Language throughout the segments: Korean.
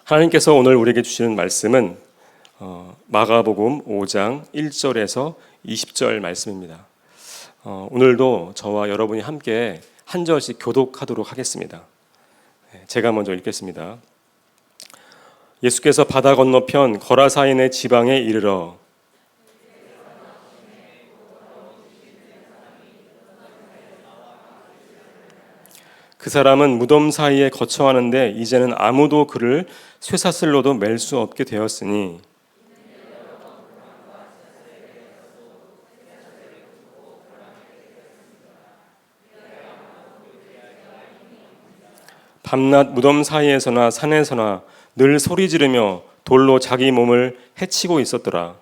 하나님께서 오늘 우리에게 주시는 말씀은 마가복음 5장 1절에서 20절 말씀입니다. 오늘도 저와 여러분이 함께 한 절씩 교독하도록 하겠습니다. 제가 먼저 읽겠습니다. 예수께서 바다 건너편 거라사인의 지방에 이르러 그 사람은 무덤 사이에 거처하는데 이제는 아무도 그를 쇠사슬로도 맬 수 없게 되었으니 밤낮 무덤 사이에서나 산에서나 늘 소리 지르며 돌로 자기 몸을 해치고 있었더라.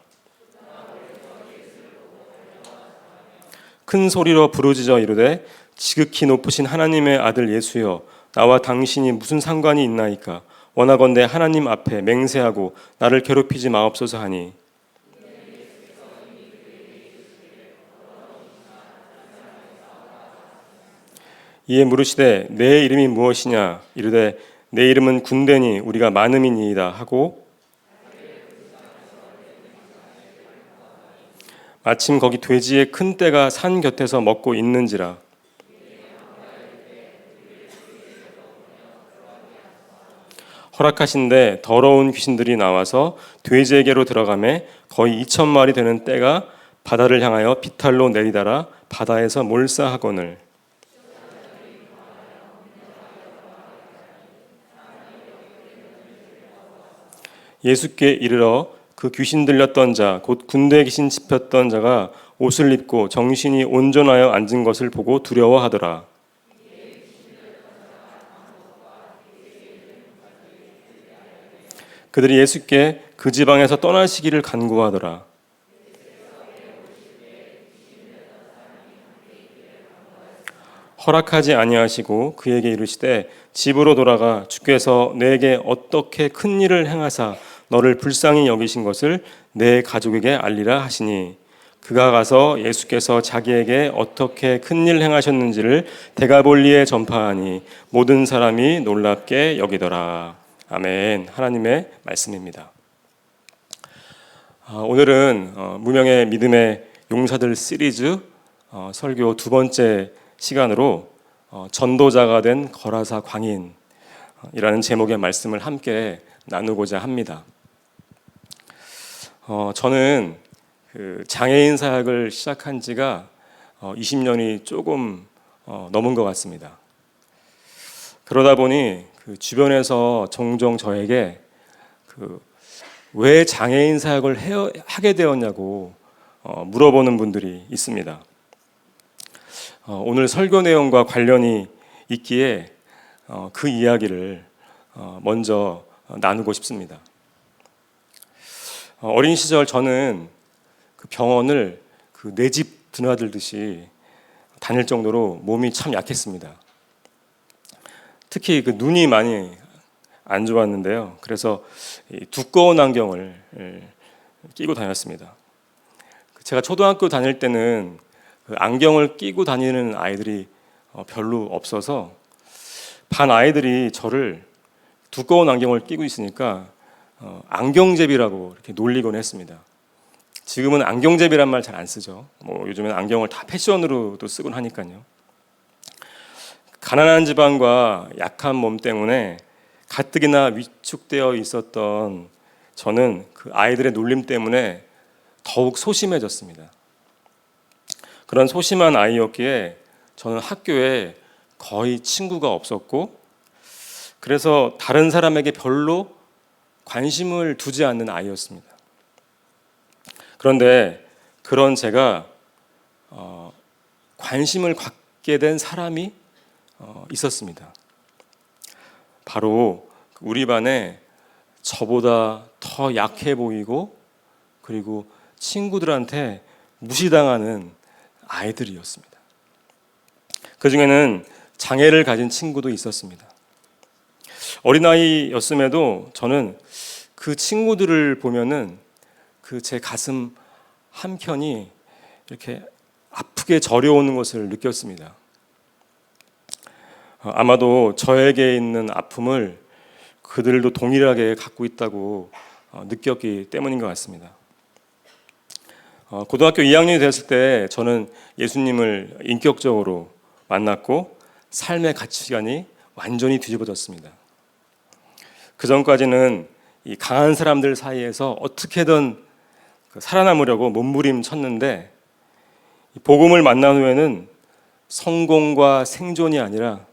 큰 소리로 부르짖어 이르되 지극히 높으신 하나님의 아들 예수여, 나와 당신이 무슨 상관이 있나이까? 원하건대 하나님 앞에 맹세하고 나를 괴롭히지 마옵소서 하니 이에 물으시되 내 이름이 무엇이냐? 이르되 내 이름은 군대니 우리가 많음이니이다 하고 마침 거기 돼지의 큰 떼가 산 곁에서 먹고 있는지라. 허락하신데 더러운 귀신들이 나와서 돼지에게로 들어가매 거의 2,000마리 되는 떼가 바다를 향하여 비탈로 내리달아 바다에서 몰사하거늘 예수께 이르러 그 귀신 들렸던 자 곧 군대 귀신 짚혔던 자가 옷을 입고 정신이 온전하여 앉은 것을 보고 두려워하더라. 그들이 예수께 그 지방에서 떠나시기를 간구하더라. 허락하지 아니하시고 그에게 이르시되 집으로 돌아가 주께서 내게 어떻게 큰 일을 행하사 너를 불쌍히 여기신 것을 내 가족에게 알리라 하시니 그가 가서 예수께서 자기에게 어떻게 큰 일 행하셨는지를 데가볼리에 전파하니 모든 사람이 놀랍게 여기더라. 아멘. 하나님의 말씀입니다. 오늘은 무명의 믿음의 용사들 시리즈 설교 두 번째 시간으로 전도자가 된 거라사 광인이라는 제목의 말씀을 함께 나누고자 합니다. 저는 장애인 사역을 시작한 지가 20년이 조금 넘은 것 같습니다. 그러다 보니 그 주변에서 종종 저에게 왜 장애인 사역을 하게 되었냐고 물어보는 분들이 있습니다. 오늘 설교 내용과 관련이 있기에 그 이야기를 먼저 나누고 싶습니다. 어린 시절 저는 그 병원을 내 집 드나들듯이 다닐 정도로 몸이 참 약했습니다. 특히 눈이 많이 안 좋았는데요. 그래서 두꺼운 안경을 끼고 다녔습니다. 제가 초등학교 다닐 때는 안경을 끼고 다니는 아이들이 별로 없어서 반 아이들이 저를 두꺼운 안경을 끼고 있으니까 안경제비라고 이렇게 놀리곤 했습니다. 지금은 안경제비란 말 잘 안 쓰죠. 요즘엔 안경을 다 패션으로도 쓰곤 하니까요. 가난한 집안과 약한 몸 때문에 가뜩이나 위축되어 있었던 저는 그 아이들의 놀림 때문에 더욱 소심해졌습니다. 그런 소심한 아이였기에 저는 학교에 거의 친구가 없었고 그래서 다른 사람에게 별로 관심을 두지 않는 아이였습니다. 그런데 그런 제가 관심을 갖게 된 사람이 있었습니다. 바로 우리 반에 저보다 더 약해 보이고 그리고 친구들한테 무시당하는 아이들이었습니다. 그 중에는 장애를 가진 친구도 있었습니다. 어린아이였음에도 저는 그 친구들을 보면은 제 가슴 한켠이 이렇게 아프게 저려오는 것을 느꼈습니다. 아마도 저에게 있는 아픔을 그들도 동일하게 갖고 있다고 느꼈기 때문인 것 같습니다. 고등학교 2학년이 되었을 때 저는 예수님을 인격적으로 만났고 삶의 가치관이 완전히 뒤집어졌습니다. 그 전까지는 이 강한 사람들 사이에서 어떻게든 살아남으려고 몸부림쳤는데 복음을 만난 후에는 성공과 생존이 아니라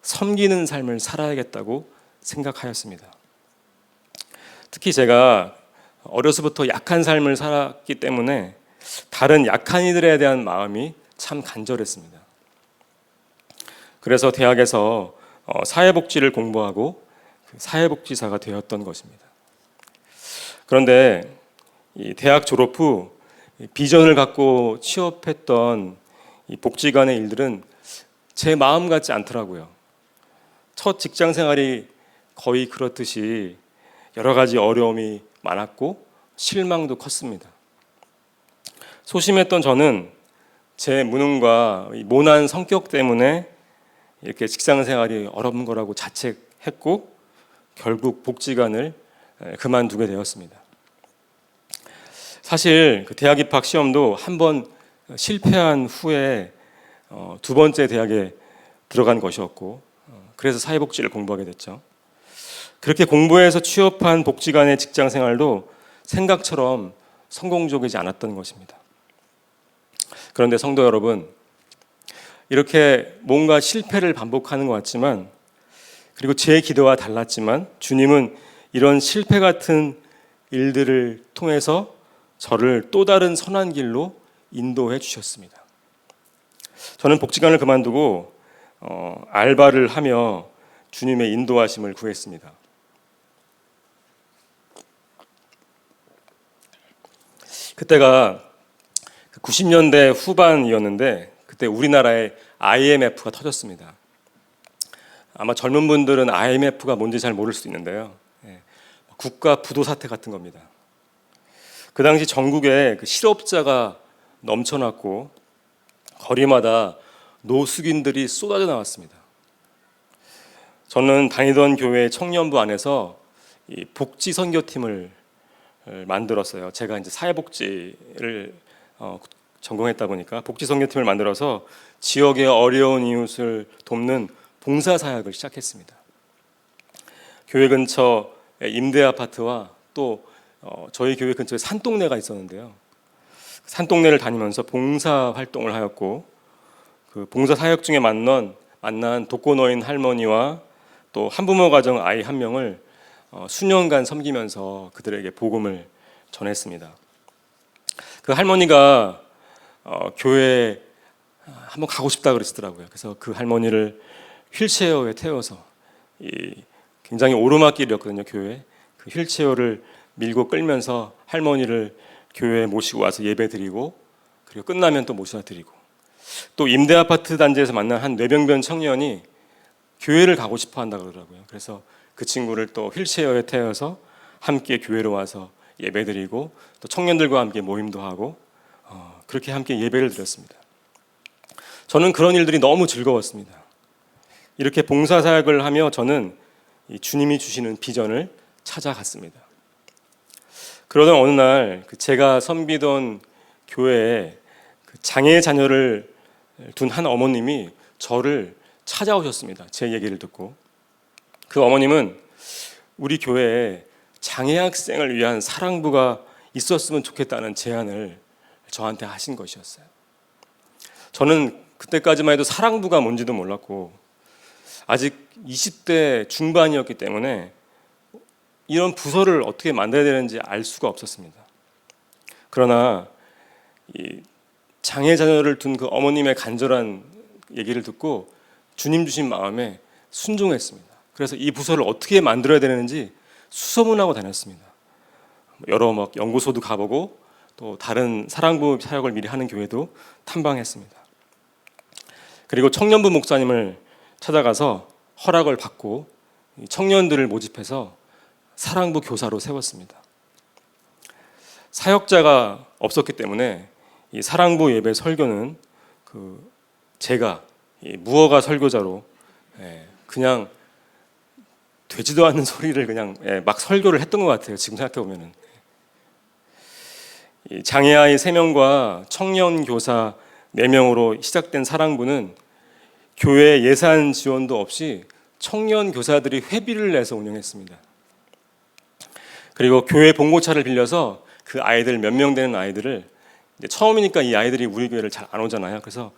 섬기는 삶을 살아야겠다고 생각하였습니다. 특히 제가 어려서부터 약한 삶을 살았기 때문에 다른 약한 이들에 대한 마음이 참 간절했습니다. 그래서 대학에서 사회복지를 공부하고 사회복지사가 되었던 것입니다. 그런데 이 대학 졸업 후 비전을 갖고 취업했던 이 복지관의 일들은 제 마음 같지 않더라고요. 첫 직장 생활이 거의 그렇듯이 여러 가지 어려움이 많았고 실망도 컸습니다. 소심했던 저는 제 무능과 모난 성격 때문에 이렇게 직장 생활이 어려운 거라고 자책했고 결국 복지관을 그만두게 되었습니다. 사실 그 대학 입학 시험도 한 번 실패한 후에 두 번째 대학에 들어간 것이었고 그래서 사회복지를 공부하게 됐죠. 그렇게 공부해서 취업한 복지관의 직장 생활도 생각처럼 성공적이지 않았던 것입니다. 그런데 성도 여러분, 이렇게 뭔가 실패를 반복하는 것 같지만 그리고 제 기도와 달랐지만 주님은 이런 실패 같은 일들을 통해서 저를 또 다른 선한 길로 인도해 주셨습니다. 저는 복지관을 그만두고 알바를 하며 주님의 인도하심을 구했습니다. 그때가 90년대 후반이었는데 그때 우리나라에 IMF가 터졌습니다. 아마 젊은 분들은 IMF가 뭔지 잘 모를 수 있는데요. 국가 부도 사태 같은 겁니다. 그 당시 전국에 실업자가 넘쳐났고 거리마다 노숙인들이 쏟아져 나왔습니다. 저는 다니던 교회 청년부 안에서 이 복지 선교팀을 만들었어요. 제가 이제 사회복지를 전공했다 보니까 복지 선교팀을 만들어서 지역의 어려운 이웃을 돕는 봉사 사역을 시작했습니다. 교회 근처 임대 아파트와 또 저희 교회 근처에 산동네가 있었는데요. 산동네를 다니면서 봉사 활동을 하였고 그 봉사 사역 중에 만난 독거노인 할머니와 또 한부모 가정 아이 한 명을 수년간 섬기면서 그들에게 복음을 전했습니다. 그 할머니가 교회에 한번 가고 싶다 그러시더라고요. 그래서 그 할머니를 휠체어에 태워서 굉장히 오르막길이었거든요. 교회 그 휠체어를 밀고 끌면서 할머니를 교회에 모시고 와서 예배드리고 그리고 끝나면 또 모셔다 드리고 또 임대 아파트 단지에서 만난 한 뇌병변 청년이 교회를 가고 싶어 한다 그러더라고요. 그래서 그 친구를 또 휠체어에 태워서 함께 교회로 와서 예배드리고 또 청년들과 함께 모임도 하고 그렇게 함께 예배를 드렸습니다. 저는 그런 일들이 너무 즐거웠습니다. 이렇게 봉사사역을 하며 저는 주님이 주시는 비전을 찾아갔습니다. 그러던 어느 날 제가 섬기던 교회에 장애 자녀를 둔 한 어머님이 저를 찾아오셨습니다. 제 얘기를 듣고 그 어머님은 우리 교회에 장애 학생을 위한 사랑부가 있었으면 좋겠다는 제안을 저한테 하신 것이었어요. 저는 그때까지만 해도 사랑부가 뭔지도 몰랐고 아직 20대 중반이었기 때문에 이런 부서를 어떻게 만들어야 되는지 알 수가 없었습니다. 그러나 이 장애 자녀를 둔 그 어머님의 간절한 얘기를 듣고 주님 주신 마음에 순종했습니다. 그래서 이 부서를 어떻게 만들어야 되는지 수소문하고 다녔습니다. 여러 연구소도 가보고 또 다른 사랑부 사역을 미리 하는 교회도 탐방했습니다. 그리고 청년부 목사님을 찾아가서 허락을 받고 청년들을 모집해서 사랑부 교사로 세웠습니다. 사역자가 없었기 때문에 이 사랑부 예배 설교는 제가 무허가 설교자로 그냥 되지도 않는 소리를 그냥 막 설교를 했던 것 같아요. 지금 생각해 보면은. 장애아이 3명과 청년 교사 4명으로 시작된 사랑부는 교회 예산 지원도 없이 청년 교사들이 회비를 내서 운영했습니다. 그리고 교회 봉고차를 빌려서 그 아이들 몇 명 되는 아이들을 처음이니까 이 아이들이 우리 교회를 잘 안 오잖아요. 그래서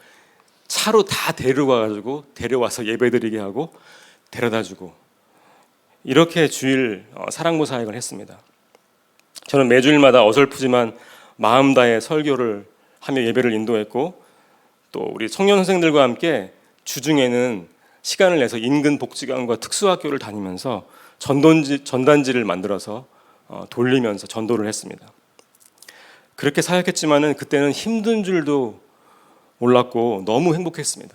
차로 다 데려와서 예배드리게 하고 데려다주고 이렇게 주일 사랑부 사역을 했습니다. 저는 매주일마다 어설프지만 마음 다해 설교를 하며 예배를 인도했고 또 우리 청년 선생들과 함께 주중에는 시간을 내서 인근 복지관과 특수학교를 다니면서 전단지를 만들어서 돌리면서 전도를 했습니다. 그렇게 사역했지만은 그때는 힘든 줄도 몰랐고 너무 행복했습니다.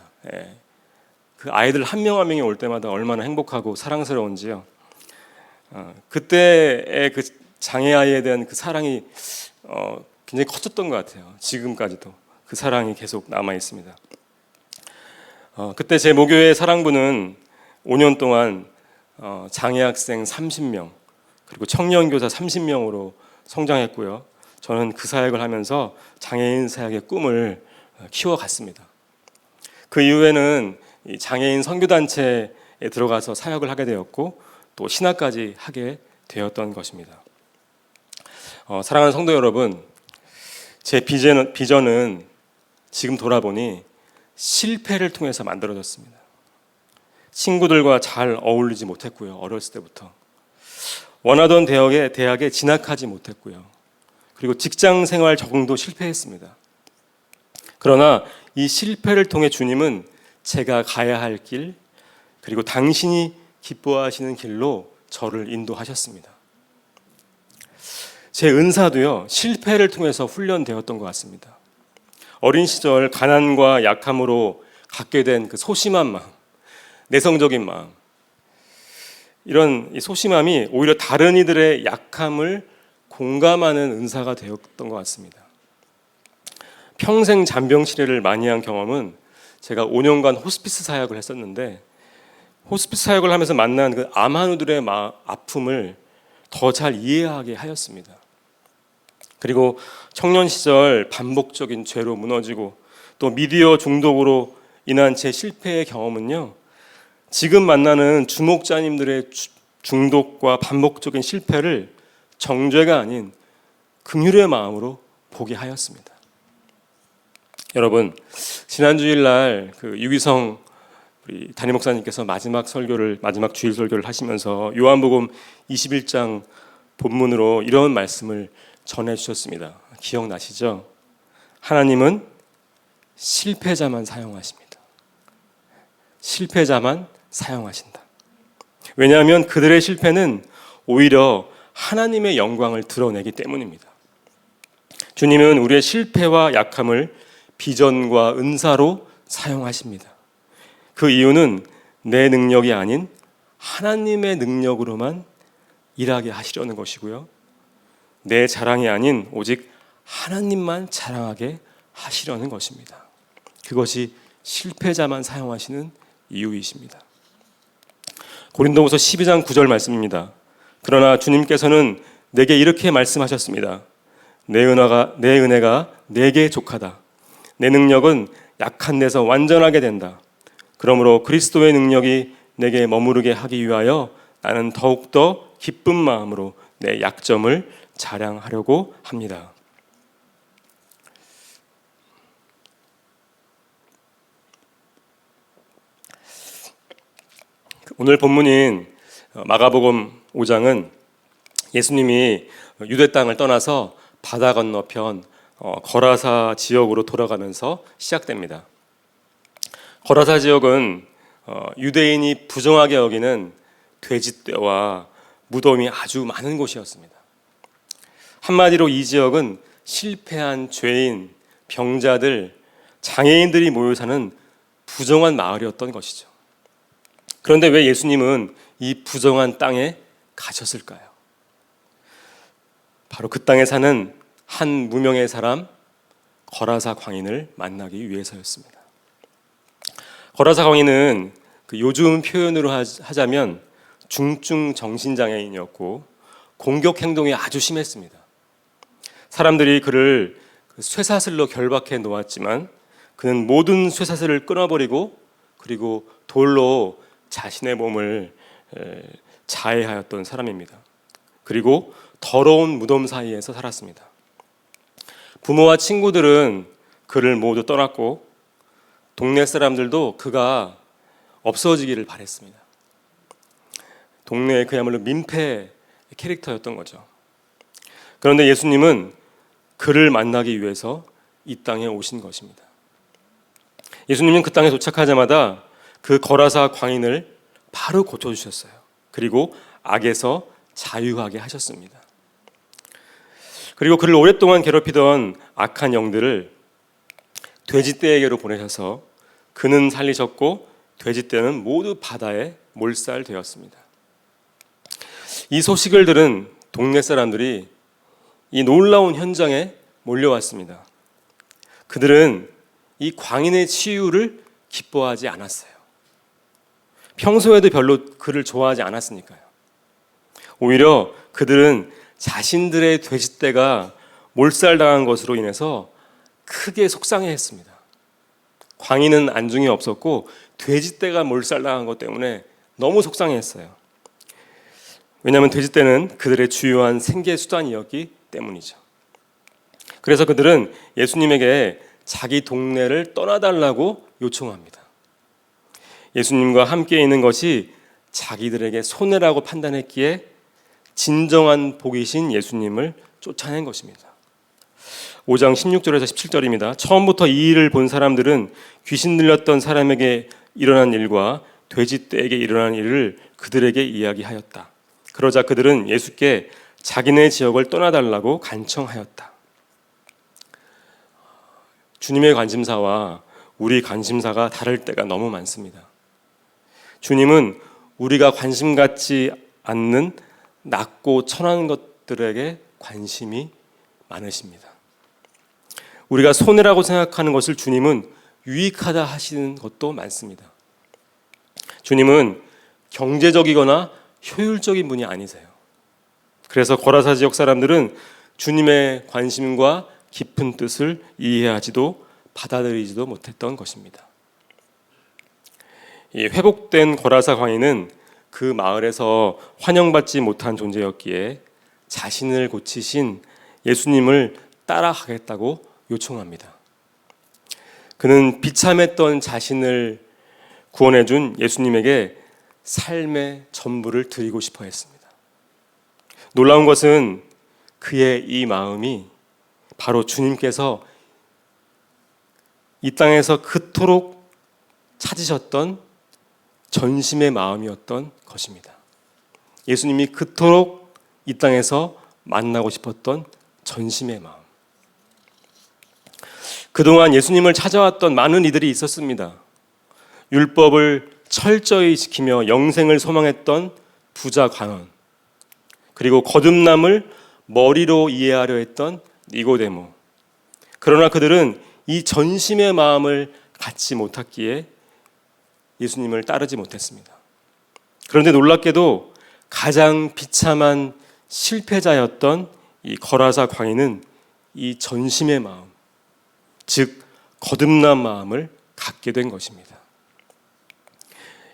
그 아이들 한 명 한 명이 올 때마다 얼마나 행복하고 사랑스러운지요. 그때의 그 장애아이에 대한 그 사랑이 굉장히 커졌던 것 같아요. 지금까지도 그 사랑이 계속 남아 있습니다. 그때 제 모교의 사랑부는 5년 동안 장애 학생 30명 그리고 청년 교사 30명으로 성장했고요. 저는 그 사역을 하면서 장애인 사역의 꿈을 키워갔습니다. 그 이후에는 장애인 선교단체에 들어가서 사역을 하게 되었고 또 신학까지 하게 되었던 것입니다. 사랑하는 성도 여러분, 제 비전은 지금 돌아보니 실패를 통해서 만들어졌습니다. 친구들과 잘 어울리지 못했고요. 어렸을 때부터 원하던 대학에 진학하지 못했고요. 그리고 직장 생활 적응도 실패했습니다. 그러나 이 실패를 통해 주님은 제가 가야 할 길, 그리고 당신이 기뻐하시는 길로 저를 인도하셨습니다. 제 은사도요, 실패를 통해서 훈련되었던 것 같습니다. 어린 시절 가난과 약함으로 갖게 된 그 소심한 마음, 내성적인 마음, 이런 이 소심함이 오히려 다른 이들의 약함을 공감하는 은사가 되었던 것 같습니다. 평생 잔병 치레를 많이 한 경험은 제가 5년간 호스피스 사역을 했었는데 호스피스 사역을 하면서 만난 그 암 환우들의 아픔을 더 잘 이해하게 하였습니다. 그리고 청년 시절 반복적인 죄로 무너지고 또 미디어 중독으로 인한 제 실패의 경험은요, 지금 만나는 주목자님들의 중독과 반복적인 실패를 정죄가 아닌 긍휼의 마음으로 보게 하였습니다. 여러분, 지난 주일날 그 유기성 우리 담임 목사님께서 마지막 주일 설교를 하시면서 요한복음 21장 본문으로 이런 말씀을 전해 주셨습니다. 기억나시죠? 하나님은 실패자만 사용하십니다. 실패자만 사용하신다. 왜냐하면 그들의 실패는 오히려 하나님의 영광을 드러내기 때문입니다. 주님은 우리의 실패와 약함을 비전과 은사로 사용하십니다. 그 이유는 내 능력이 아닌 하나님의 능력으로만 일하게 하시려는 것이고요. 내 자랑이 아닌 오직 하나님만 자랑하게 하시려는 것입니다. 그것이 실패자만 사용하시는 이유이십니다. 고린도후서 12장 9절 말씀입니다. 그러나 주님께서는 내게 이렇게 말씀하셨습니다. 내 은혜가 내게 족하다. 내 능력은 약한 데서 완전하게 된다. 그러므로 그리스도의 능력이 내게 머무르게 하기 위하여 나는 더욱더 기쁜 마음으로 내 약점을 자랑하려고 합니다. 오늘 본문인 마가복음 5장은 예수님이 유대 땅을 떠나서 바다 건너편 거라사 지역으로 돌아가면서 시작됩니다. 거라사 지역은 유대인이 부정하게 여기는 돼지떼와 무덤이 아주 많은 곳이었습니다. 한마디로 이 지역은 실패한 죄인, 병자들, 장애인들이 모여 사는 부정한 마을이었던 것이죠. 그런데 왜 예수님은 이 부정한 땅에 가셨을까요? 바로 그 땅에 사는 한 무명의 사람 거라사 광인을 만나기 위해서였습니다. 거라사 광인은 그 요즘 표현으로 하자면 중증 정신장애인이었고 공격 행동이 아주 심했습니다. 사람들이 그를 쇠사슬로 결박해 놓았지만 그는 모든 쇠사슬을 끊어버리고 그리고 돌로 자신의 몸을 자해하였던 사람입니다. 그리고 더러운 무덤 사이에서 살았습니다. 부모와 친구들은 그를 모두 떠났고 동네 사람들도 그가 없어지기를 바랬습니다. 동네의 그야말로 민폐 캐릭터였던 거죠. 그런데 예수님은 그를 만나기 위해서 이 땅에 오신 것입니다. 예수님은 그 땅에 도착하자마자 그 거라사 광인을 바로 고쳐주셨어요. 그리고 악에서 자유하게 하셨습니다. 그리고 그를 오랫동안 괴롭히던 악한 영들을 돼지떼에게로 보내셔서 그는 살리셨고 돼지떼는 모두 바다에 몰살되었습니다. 이 소식을 들은 동네 사람들이 이 놀라운 현장에 몰려왔습니다. 그들은 이 광인의 치유를 기뻐하지 않았어요. 평소에도 별로 그를 좋아하지 않았으니까요. 오히려 그들은 자신들의 돼지떼가 몰살당한 것으로 인해서 크게 속상해했습니다. 광인은 안중에 없었고 돼지떼가 몰살당한 것 때문에 너무 속상해했어요. 왜냐하면 돼지떼는 그들의 주요한 생계 수단이었기 때문이죠. 그래서 그들은 예수님에게 자기 동네를 떠나달라고 요청합니다. 예수님과 함께 있는 것이 자기들에게 손해라고 판단했기에 진정한 복이신 예수님을 쫓아낸 것입니다. 5장 16절에서 17절입니다. 처음부터 이 일을 본 사람들은 귀신 들렸던 사람에게 일어난 일과 돼지떼에게 일어난 일을 그들에게 이야기하였다. 그러자 그들은 예수께 자기네 지역을 떠나달라고 간청하였다. 주님의 관심사와 우리 관심사가 다를 때가 너무 많습니다. 주님은 우리가 관심 갖지 않는 낮고 천한 것들에게 관심이 많으십니다. 우리가 손해라고 생각하는 것을 주님은 유익하다 하시는 것도 많습니다. 주님은 경제적이거나 효율적인 분이 아니세요. 그래서 거라사 지역 사람들은 주님의 관심과 깊은 뜻을 이해하지도 받아들이지도 못했던 것입니다. 이 회복된 거라사 광인은 그 마을에서 환영받지 못한 존재였기에 자신을 고치신 예수님을 따라가겠다고 요청합니다. 그는 비참했던 자신을 구원해준 예수님에게 삶의 전부를 드리고 싶어 했습니다. 놀라운 것은 그의 이 마음이 바로 주님께서 이 땅에서 그토록 찾으셨던 전심의 마음이었던 것입니다. 예수님이 그토록 이 땅에서 만나고 싶었던 전심의 마음. 그동안 예수님을 찾아왔던 많은 이들이 있었습니다. 율법을 철저히 지키며 영생을 소망했던 부자 관원, 그리고 거듭남을 머리로 이해하려 했던 니고데모. 그러나 그들은 이 전심의 마음을 갖지 못했기에 예수님을 따르지 못했습니다. 그런데 놀랍게도 가장 비참한 실패자였던 이 거라사 광인은 이 전심의 마음, 즉 거듭난 마음을 갖게 된 것입니다.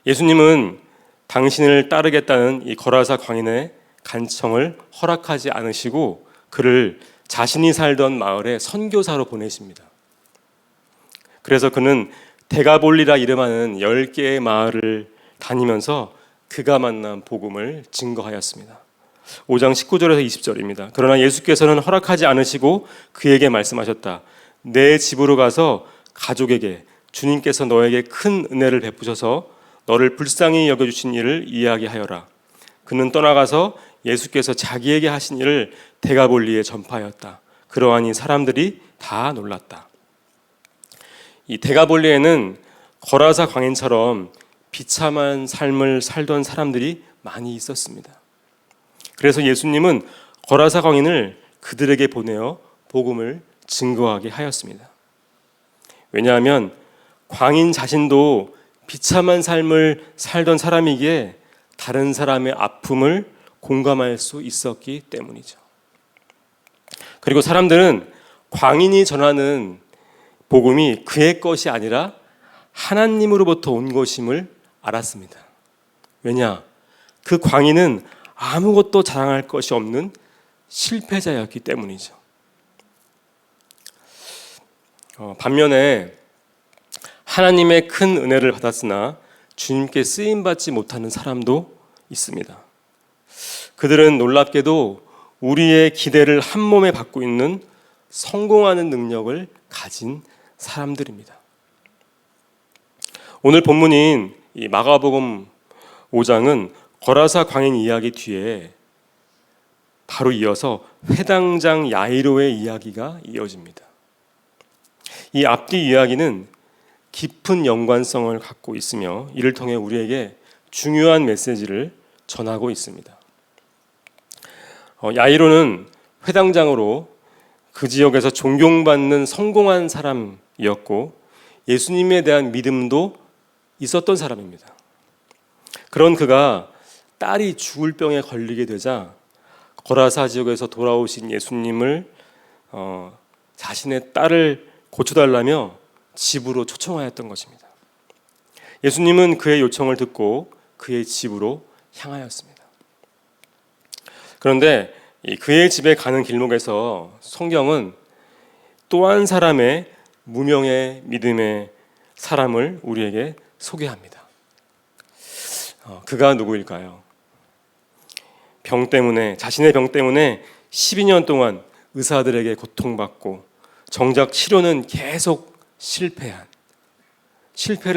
예수님은 당신을 따르겠다는 이 거라사 광인의 간청을 허락하지 않으시고 그를 자신이 살던 마을에 선교사로 보내십니다. 그래서 그는 데가볼리라 이름하는 10개의 마을을 다니면서 그가 만난 복음을 증거하였습니다. 5장 19절에서 20절입니다. 그러나 예수께서는 허락하지 않으시고 그에게 말씀하셨다. 내 집으로 가서 가족에게 주님께서 너에게 큰 은혜를 베푸셔서 너를 불쌍히 여겨주신 일을 이야기하여라. 그는 떠나가서 예수께서 자기에게 하신 일을 데가볼리에 전파하였다. 그러하니 사람들이 다 놀랐다. 이 데가볼리에는 거라사 광인처럼 비참한 삶을 살던 사람들이 많이 있었습니다. 그래서 예수님은 거라사 광인을 그들에게 보내어 복음을 증거하게 하였습니다. 왜냐하면 광인 자신도 비참한 삶을 살던 사람이기에 다른 사람의 아픔을 공감할 수 있었기 때문이죠. 그리고 사람들은 광인이 전하는 복음이 그의 것이 아니라 하나님으로부터 온 것임을 알았습니다. 왜냐? 그 광인은 아무것도 자랑할 것이 없는 실패자였기 때문이죠. 반면에 하나님의 큰 은혜를 받았으나 주님께 쓰임받지 못하는 사람도 있습니다. 그들은 놀랍게도 우리의 기대를 한 몸에 받고 있는 성공하는 능력을 가진 사람들입니다. 오늘 본문인 이 마가복음 5장은 거라사 광인 이야기 뒤에 바로 이어서 회당장 야이로의 이야기가 이어집니다. 이 앞뒤 이야기는 깊은 연관성을 갖고 있으며 이를 통해 우리에게 중요한 메시지를 전하고 있습니다. 야이로는 회당장으로 그 지역에서 존경받는 성공한 사람이었고 예수님에 대한 믿음도 있었던 사람입니다. 그런 그가 딸이 죽을 병에 걸리게 되자 거라사 지역에서 돌아오신 예수님을 자신의 딸을 고쳐달라며 집으로 초청하였던 것입니다. 예수님은 그의 요청을 듣고 그의 집으로 향하였습니다. 그런데 그의 집에 가는 길목에서 성경은 또 한 사람의 무명의 믿음의 사람을 우리에게 소개합니다. 그가 누구일까요? 자신의 병 때문에 12년 동안 의사들에게 고통받고 정작 치료는 계속 실패를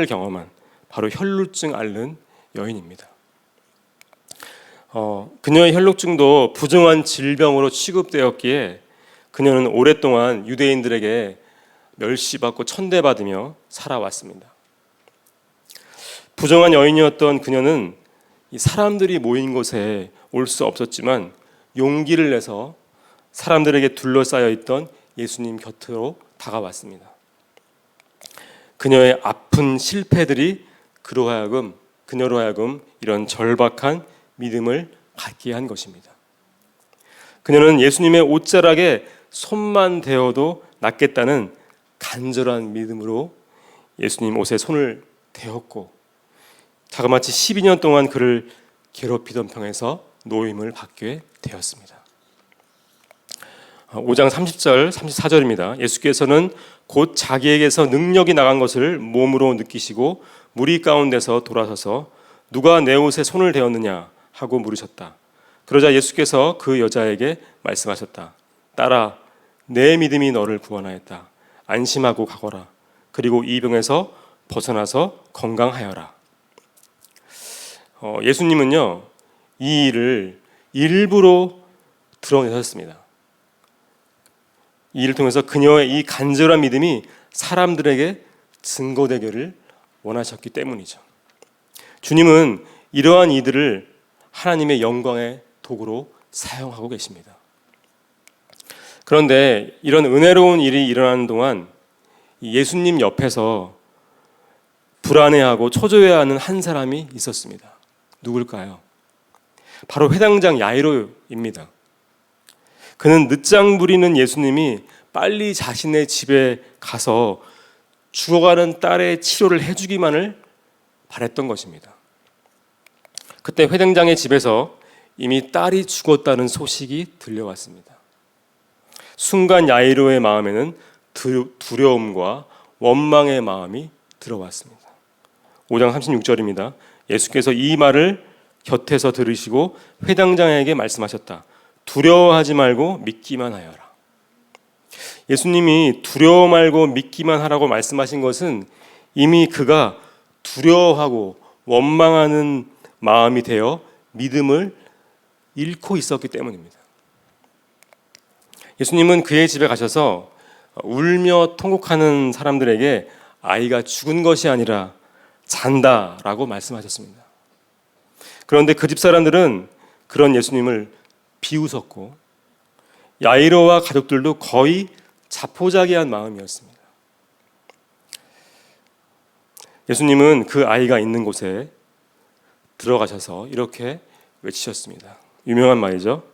경험한 바로 혈루증 앓는 여인입니다. 그녀의 혈루증도 부정한 질병으로 취급되었기에 그녀는 오랫동안 유대인들에게 멸시받고 천대받으며 살아왔습니다. 부정한 여인이었던 그녀는 사람들이 모인 곳에 올 수 없었지만 용기를 내서 사람들에게 둘러싸여 있던 예수님 곁으로 다가왔습니다. 그녀의 아픈 실패들이 그녀로 하여금 이런 절박한 믿음을 갖게 한 것입니다. 그녀는 예수님의 옷자락에 손만 대어도 낫겠다는 간절한 믿음으로 예수님 옷에 손을 대었고 자그마치 12년 동안 그를 괴롭히던 병에서 노임을 받게 되었습니다. 5장 30절 34절입니다. 예수께서는 곧 자기에게서 능력이 나간 것을 몸으로 느끼시고 무리 가운데서 돌아서서 누가 내 옷에 손을 대었느냐 하고 물으셨다. 그러자 예수께서 그 여자에게 말씀하셨다. 딸아, 내 믿음이 너를 구원하였다. 안심하고 가거라. 그리고 이 병에서 벗어나서 건강하여라. 예수님은요, 이 일을 일부러 드러내셨습니다. 이 일을 통해서 그녀의 이 간절한 믿음이 사람들에게 증거되기를 원하셨기 때문이죠. 주님은 이러한 이들을 하나님의 영광의 도구로 사용하고 계십니다. 그런데 이런 은혜로운 일이 일어나는 동안 예수님 옆에서 불안해하고 초조해하는 한 사람이 있었습니다. 누굴까요? 바로 회당장 야이로입니다. 그는 늦장 부리는 예수님이 빨리 자신의 집에 가서 죽어가는 딸의 치료를 해주기만을 바랬던 것입니다. 그때 회당장의 집에서 이미 딸이 죽었다는 소식이 들려왔습니다. 순간 야이로의 마음에는 두려움과 원망의 마음이 들어왔습니다. 5장 36절입니다. 예수께서 이 말을 곁에서 들으시고 회당장에게 말씀하셨다. 두려워하지 말고 믿기만 하여라. 예수님이 두려워 말고 믿기만 하라고 말씀하신 것은 이미 그가 두려워하고 원망하는 마음이 되어 믿음을 잃고 있었기 때문입니다. 예수님은 그의 집에 가셔서 울며 통곡하는 사람들에게 아이가 죽은 것이 아니라 잔다라고 말씀하셨습니다. 그런데 그 집 사람들은 그런 예수님을 비웃었고 야이로와 가족들도 거의 자포자기한 마음이었습니다. 예수님은 그 아이가 있는 곳에 들어가셔서 이렇게 외치셨습니다. 유명한 말이죠.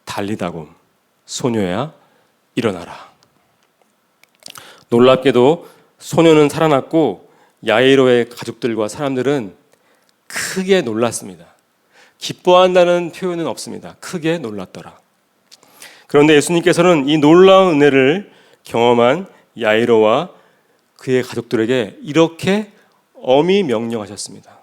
달리다곰, 소녀야 일어나라. 놀랍게도 소녀는 살아났고 야이로의 가족들과 사람들은 크게 놀랐습니다. 기뻐한다는 표현은 없습니다. 크게 놀랐더라. 그런데 예수님께서는 이 놀라운 은혜를 경험한 야이로와 그의 가족들에게 이렇게 엄히 명령하셨습니다.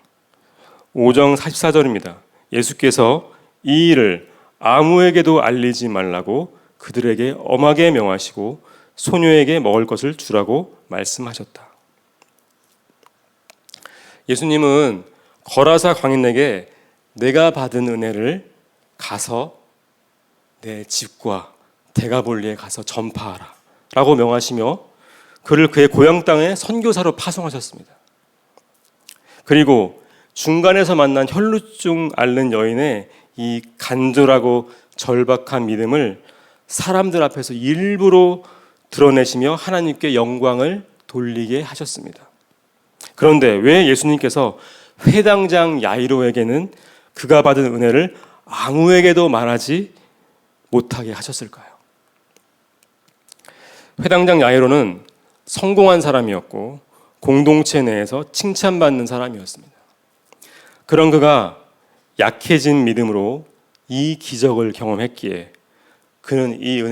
5장 44절입니다. 예수께서 이 일을 아무에게도 알리지 말라고 그들에게 엄하게 명하시고 소녀에게 먹을 것을 주라고 말씀하셨다. 예수님은 거라사 광인에게 내가 받은 은혜를 가서 내 집과 데가볼리에 가서 전파하라 라고 명하시며 그를 그의 고향 땅에 선교사로 파송하셨습니다. 그리고 중간에서 만난 혈루증 앓는 여인의 이 간절하고 절박한 믿음을 사람들 앞에서 일부러 드러내시며 하나님께 영광을 돌리게 하셨습니다. 그런데 왜 예수님께서 회당장 야이로에게는 그가 받은 은혜를 아무에게도 말하지 못하게 하셨을까요? 회당장 야이로는 성공한 사람이었고 공동체 내에서 칭찬받는 사람이었습니다. 그런 그가 약해진 믿음으로 이 기적을 경험했기에 그는 이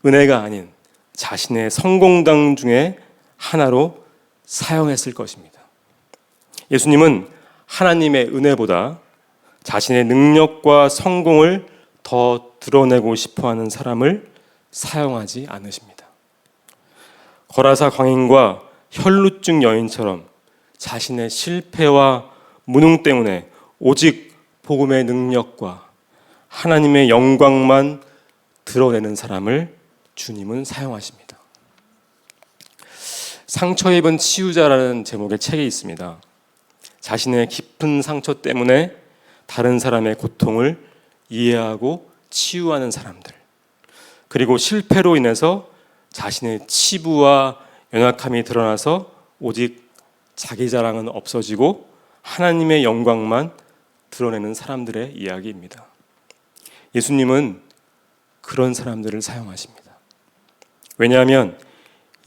은혜가 아닌 자신의 성공당 중에 하나로 사용했을 것입니다. 예수님은 하나님의 은혜보다 자신의 능력과 성공을 더 드러내고 싶어하는 사람을 사용하지 않으십니다. 거라사 광인과 혈루증 여인처럼 자신의 실패와 무능 때문에 오직 복음의 능력과 하나님의 영광만 드러내는 사람을 주님은 사용하십니다. 상처 입은 치유자라는 제목의 책이 있습니다. 자신의 깊은 상처 때문에 다른 사람의 고통을 이해하고 치유하는 사람들, 그리고 실패로 인해서 자신의 치부와 연약함이 드러나서 오직 자기 자랑은 없어지고 하나님의 영광만 드러내는 사람들의 이야기입니다. 예수님은 그런 사람들을 사용하십니다. 왜냐하면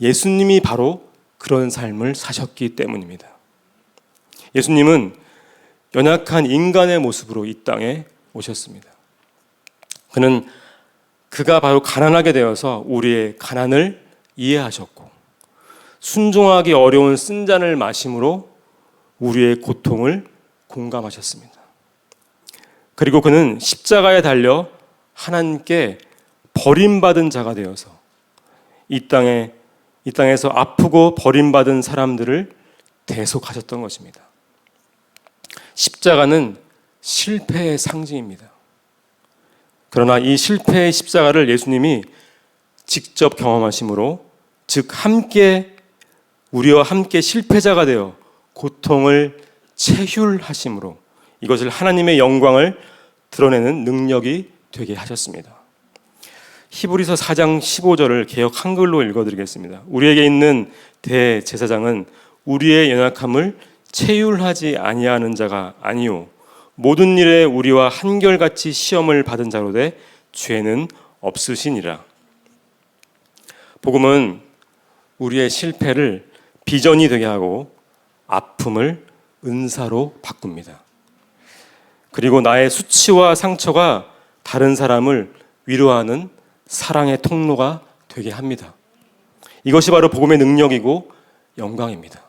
예수님이 바로 그런 삶을 사셨기 때문입니다. 예수님은 연약한 인간의 모습으로 이 땅에 오셨습니다. 그가 바로 가난하게 되어서 우리의 가난을 이해하셨고 순종하기 어려운 쓴 잔을 마심으로 우리의 고통을 공감하셨습니다. 그리고 그는 십자가에 달려 하나님께 버림받은 자가 되어서 이 땅에서 아프고 버림받은 사람들을 대속하셨던 것입니다. 십자가는 실패의 상징입니다. 그러나 이 실패의 십자가를 예수님이 직접 경험하심으로, 즉 우리와 함께 실패자가 되어 고통을 체휼하심으로 이것을 하나님의 영광을 드러내는 능력이 되게 하셨습니다. 히브리서 4장 15절을 개역 한글로 읽어드리겠습니다. 우리에게 있는 대제사장은 우리의 연약함을 체휼하지 아니하는 자가 아니요 모든 일에 우리와 한결같이 시험을 받은 자로 돼 죄는 없으시니라. 복음은 우리의 실패를 비전이 되게 하고 아픔을 은사로 바꿉니다. 그리고 나의 수치와 상처가 다른 사람을 위로하는 사랑의 통로가 되게 합니다. 이것이 바로 복음의 능력이고 영광입니다.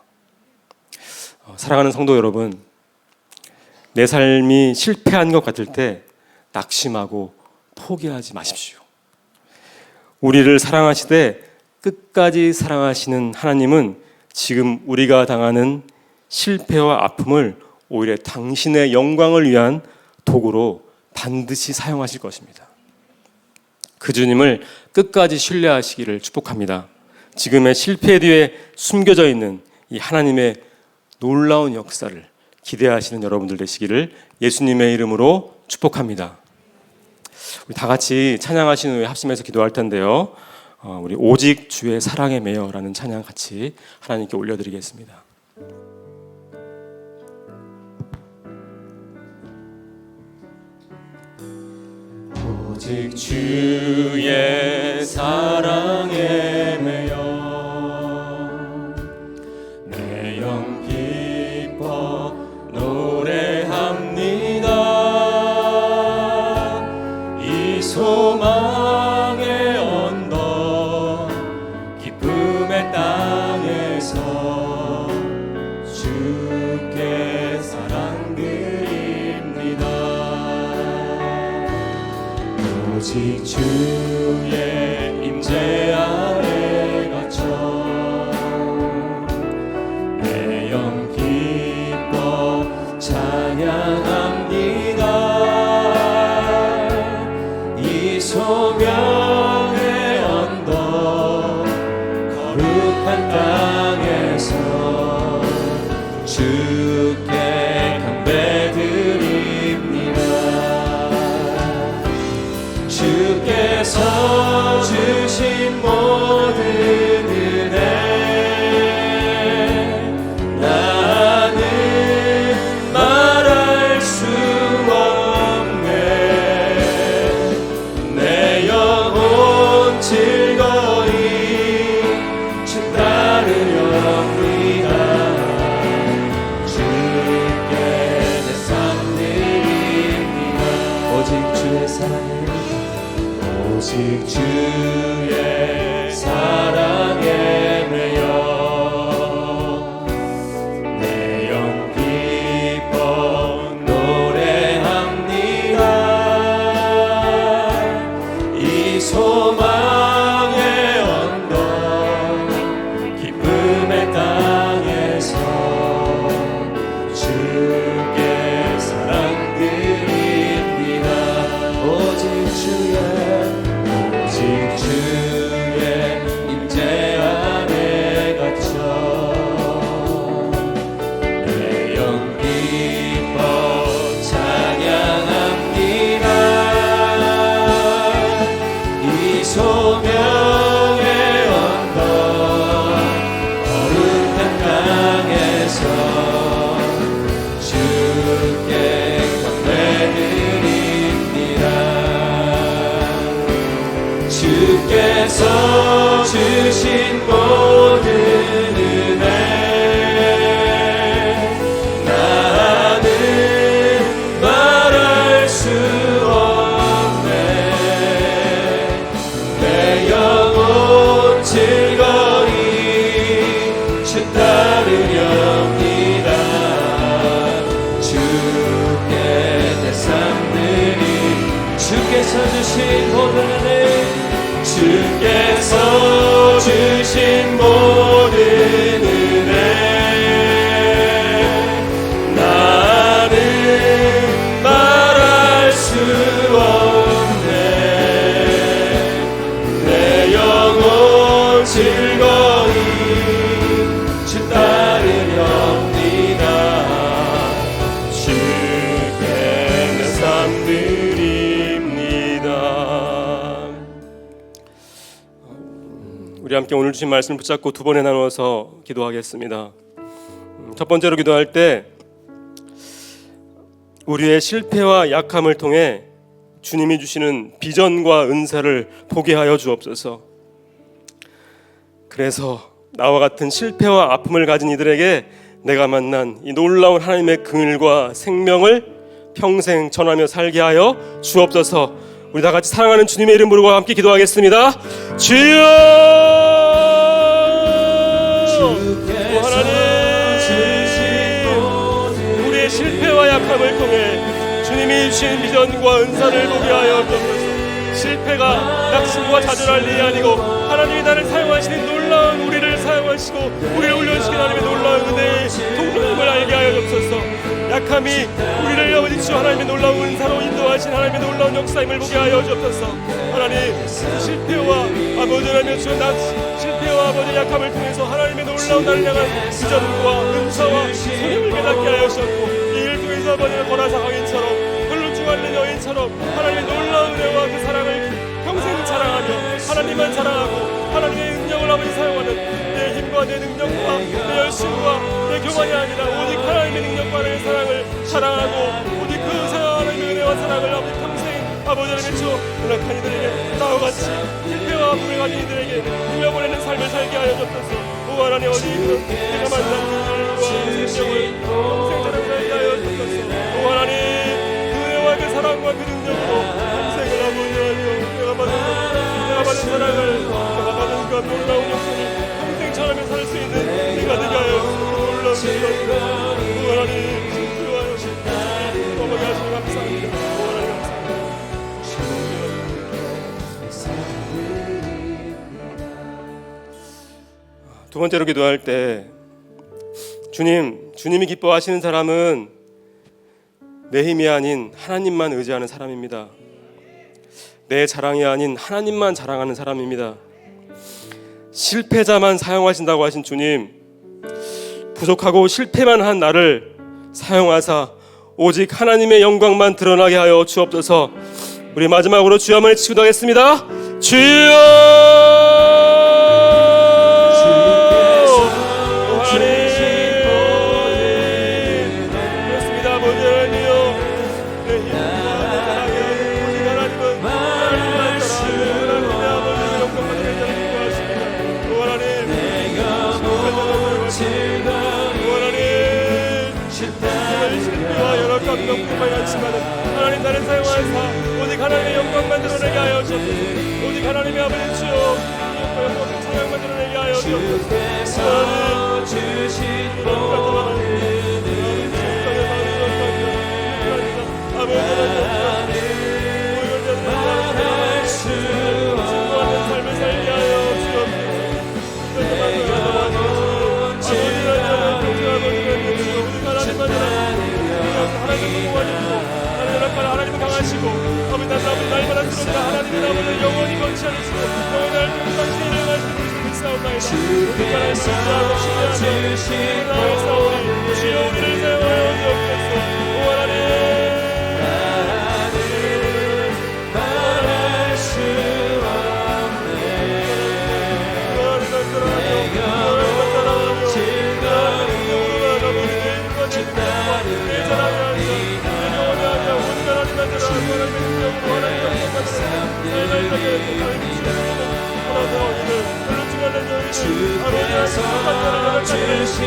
사랑하는 성도 여러분, 내 삶이 실패한 것 같을 때 낙심하고 포기하지 마십시오. 우리를 사랑하시되 끝까지 사랑하시는 하나님은 지금 우리가 당하는 실패와 아픔을 오히려 당신의 영광을 위한 도구로 반드시 사용하실 것입니다. 그 주님을 끝까지 신뢰하시기를 축복합니다. 지금의 실패 뒤에 숨겨져 있는 이 하나님의 놀라운 역사를 기대하시는 여러분들 되시기를 예수님의 이름으로 축복합니다. 우리 다 같이 찬양하신 후에 합심해서 기도할 텐데요. 우리 오직 주의 사랑에 매여라는 찬양 같이 하나님께 올려드리겠습니다. 오직 주의 사랑에 매여 내 영 기뻐 노래합니다. 이 소망의 언덕 기쁨의 땅에서 주께 사랑 드립니다. 오직 주의 임재 아래 갇혀 내 영 기뻐 찬양합니다. 이 소명의 언덕 거룩한 땅에서 주께 경배드립니다. 주께서 주신 모든 은혜 나는 말할 수 없네. 내 영혼 즐거이 주 따르렵니다. 주께 내 삶 드립니다. 오직 주의 사랑을 오직 주의 사랑에 매여 내 영 기뻐 노래합니다. 이 소망의 언덕 기쁨의 땅에서 주께 사랑 드립니다. 오직 주의 임재 안에 갇혀 내 영 기뻐 찬양합니다. 이 소명의 언덕 거룩한 땅에서 주께 경배드립니다. 주께서 주신 모든 은혜 나는 말할 수 없네. 내 영혼 즐거이 주 따르렵니다. 주께 내 삶 드리 주께서 주신 모든 은혜 주께서 주신 모든 은혜 나는 말할 수 없네. 내 영혼 즐거이 주 따르렵니다. 주께 내 삶 드립니다. 우리 함께 오늘 주신 말씀을 붙잡고 두 번에 나누어서 기도하겠습니다. 첫 번째로 기도할 때 우리의 실패와 약함을 통해 주님이 주시는 비전과 은사를 보게 하여 주옵소서. 그래서 나와 같은 실패와 아픔을 가진 이들에게 내가 만난 이 놀라운 하나님의 긍휼과 생명을 평생 전하며 살게 하여 주옵소서. 우리 다 같이 사랑하는 주님의 이름 부르고 함께 기도하겠습니다. 주여! 하나님, 우리의 실패와 약함을 통해 주님이 주신 비전과 은사를 보게 하여 주옵소서. 실패가 낙심과 좌절할 일이 아니고 하나님이 나를 사용하시는 놀라운 우리를 사용하시고 우리를 훈련시키는 하나님의 놀라운 은혜의 동력임을 알게 하여 주옵소서. 약함이 우리를 아버지 주 하나님의 놀라운 은사로 인도하신 하나님의 놀라운 역사임을 보게 하여 주옵소서. 하나님, 실패와 아버지 하나님 주 실패와 아버지 약함을 통해서 하나님의 놀라운 나를 향한 비전과 은사와 소명을 깨닫게 하여 주셨고 이 일을 통해서 아버지는 고라사 강인처럼 홀로 중하는 여인처럼 하나님의 놀라운 은혜와 그 사랑을 평생 자랑하며 하나님만 자랑하고 하나님의 능력을 아버지 사용하는 내 힘과 내 능력과 내 열심과 내 교만이 아니라 오직 하나님의 능력과 내 사랑을 자랑하고 오직 그 하나님의 은혜와 사랑을 아버지 평생 아버지 하나님 주 연약한 이들에게 나와 같이 실패와 불행한 이들에게 흘려보내는 삶을 살게 하여 주옵소서. 오 하나님 어디든 내가 만난 그들과 생명을 평생처럼 살게 하여 주옵소서. 오 하나님 그 은혜와 그 사랑과 그 능력으로 평생을 아버지 하나님 내가 받은 사랑을 내가 받은 그 놀라운 역사를 평생처럼 살 수 있는 내가 되게 하여 놀라운 역사. 오 하나님 주여 주님 어머니 하시니 감사합니다. 오 하나님 감사합니다. 두 번째로 기도할 때 주님이 기뻐하시는 사람은 내 힘이 아닌 하나님만 의지하는 사람입니다. 내 자랑이 아닌 하나님만 자랑하는 사람입니다. 실패자만 사용하신다고 하신 주님, 부족하고 실패만 한 나를 사용하사 오직 하나님의 영광만 드러나게 하여 주옵소서. 우리 마지막으로 주여 한번 외치고 기도하겠습니다. 주여! 하나님 나를 사용하사 오직 하나님의 영광만 드러내게 하여 주옵소서. 오직 하나님의 아버지 주여 영광 찬양만 드러내게 하여 주옵소서. 증거하는 삶을 살게 하여 하나님은 강하시고 아버지 날마다 들어오라. 하나님은 아버지 영원히 건치 않으시고 영원히 날 통해 당신이 일어나시는 것을 믿사옵나이다. 우리가 날 신뢰하고 신뢰하며 나의 싸우리 주여 우리를 사용하여 주옵소서. 오 하나님 주께서 주신